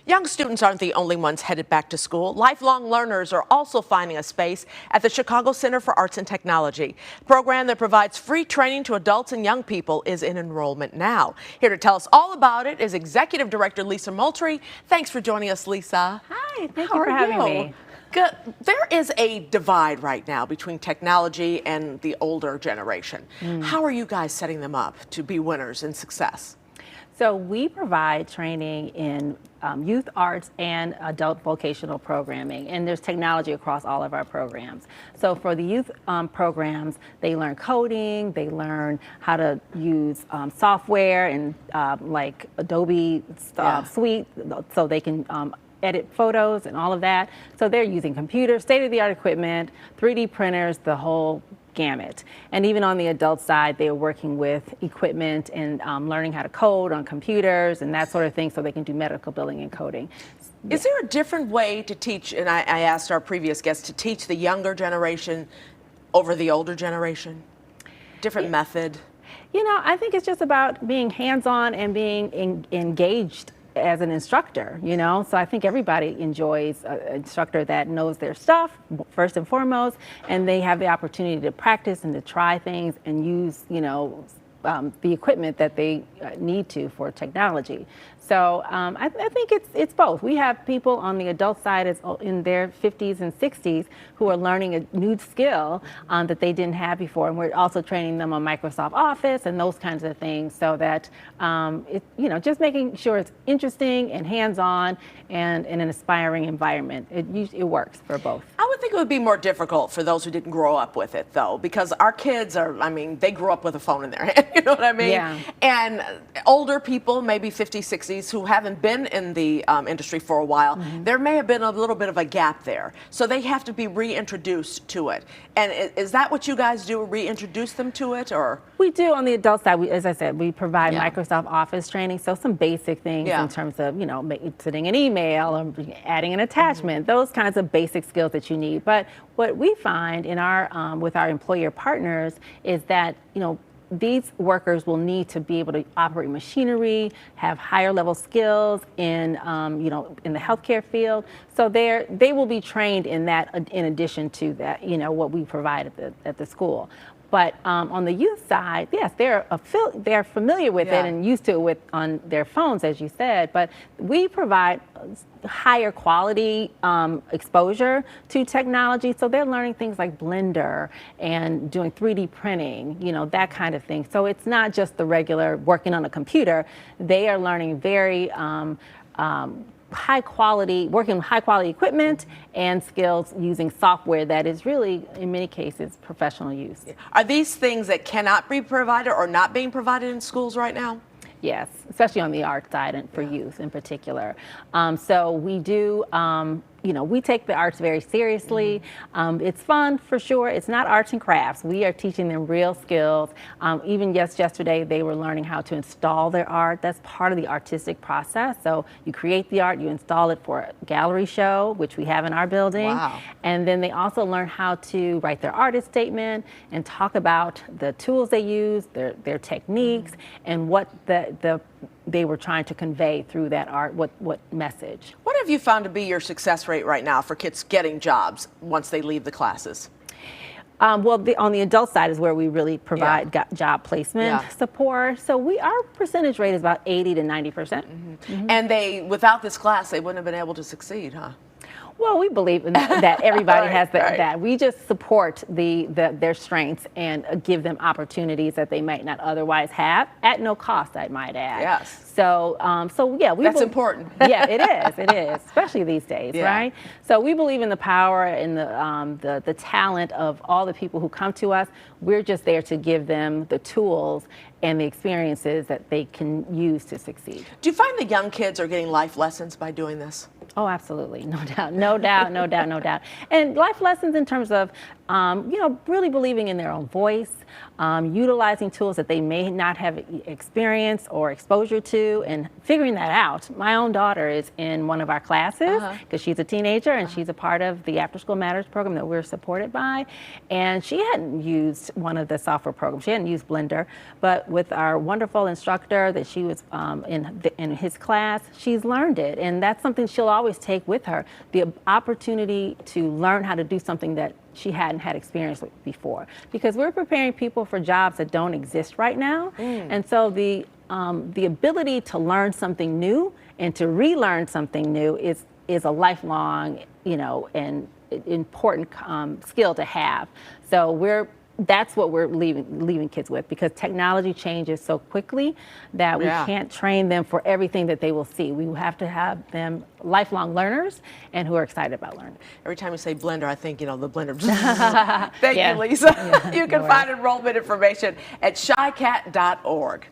Young students aren't the only ones headed back to school. Lifelong learners are also finding a space at the Chicago Center for Arts and Technology. The program that provides free training to adults and young people is in enrollment now. Here to tell us all about it is Executive Director Lisa Moultrie. Thanks for joining us, Lisa. Hi, thank you for having me. Good. There is a divide right now between technology and the older generation. How are you guys setting them up to be winners and success? So we provide training in youth arts and adult vocational programming, and there's technology across all of our programs. So for the youth programs, they learn coding, they learn how to use software and like Adobe Suite, so they can edit photos and all of that. So they're using computers, state-of-the-art equipment, 3D printers, the whole gamut. And even on the adult side, they are working with equipment and learning how to code on computers and that sort of thing so they can do medical billing and coding. Is there a different way to teach, and I asked our previous guest, to teach the younger generation over the older generation? Different method? You know, I think it's just about being hands-on and being engaged as an instructor, you know, so I think everybody enjoys an instructor that knows their stuff first and foremost, and they have the opportunity to practice and to try things and use, you know, the equipment that they need to for technology. So I think it's both. We have people on the adult side in their 50s and 60s who are learning a new skill that they didn't have before, and we're also training them on Microsoft Office and those kinds of things, so that you know, just making sure it's interesting and hands-on and in an inspiring environment. It works for both. I would think it would be more difficult for those who didn't grow up with it, though, because our kids are, I mean, they grew up with a phone in their hand, you know what I mean? Yeah. And older people, maybe 50s, 60s, who haven't been in the industry for a while, there may have been a little bit of a gap there. So they have to be reintroduced to it. And is that what you guys do, reintroduce them to it, or? We do on the adult side. As I said, we provide Microsoft Office training, so some basic things in terms of, you know, sending an email or adding an attachment, those kinds of basic skills that you need. But what we find in our with our employer partners is that, you know, these workers will need to be able to operate machinery, have higher level skills in, you know, in the healthcare field. So they will be trained in that, in addition to that, you know, what we provide at the school. But on the youth side, yes, they're familiar with it and used to it on their phones, as you said. But we provide higher quality exposure to technology, so they're learning things like Blender and doing 3D printing, you know, that kind of thing. So it's not just the regular working on a computer. They are learning very high quality, working with high quality equipment and skills using software that is really, in many cases, professional use. Are these things that cannot be provided or not being provided in schools right now? Yes, especially on the art side and for youth in particular. So we do, you know, we take the arts very seriously. It's fun for sure. It's not arts and crafts. We are teaching them real skills. Even yesterday, they were learning how to install their art. That's part of the artistic process. So you create the art, you install it for a gallery show, which we have in our building. Wow. And then they also learn how to write their artist statement and talk about the tools they use, their techniques, and what they were trying to convey through that art, what message. What have you found to be your success rate right now for kids getting jobs once they leave the classes? Well, on the adult side is where we really provide job placement support. So our percentage rate is about 80 to 90%. And without this class, they wouldn't have been able to succeed, huh? Well, we believe in that everybody has that. We just support their strengths and give them opportunities that they might not otherwise have at no cost, I might add. Yes. So yeah, that's important. Yeah, it is, especially these days, right? So we believe in the power and the talent of all the people who come to us. We're just there to give them the tools and the experiences that they can use to succeed. Do you find the young kids are getting life lessons by doing this? Oh, absolutely, no doubt, no doubt, no doubt, no doubt. And life lessons in terms of, you know, really believing in their own voice, utilizing tools that they may not have experience or exposure to, and figuring that out. My own daughter is in one of our classes because she's a teenager and she's a part of the After School Matters program that we're supported by. And she hadn't used one of the software programs. She hadn't used Blender, but but with our wonderful instructor that she was in his class, she's learned it. And that's something she'll always take with her, the opportunity to learn how to do something that she hadn't had experience with before. Because we're preparing people for jobs that don't exist right now. And so the ability to learn something new and to relearn something new is a lifelong, and important skill to have. So that's what we're leaving kids with, because technology changes so quickly that we can't train them for everything that they will see. We have to have them lifelong learners and who are excited about learning. Every time you say blender, I think, the blender. Thank you, Lisa. You can find enrollment information at chycat.org.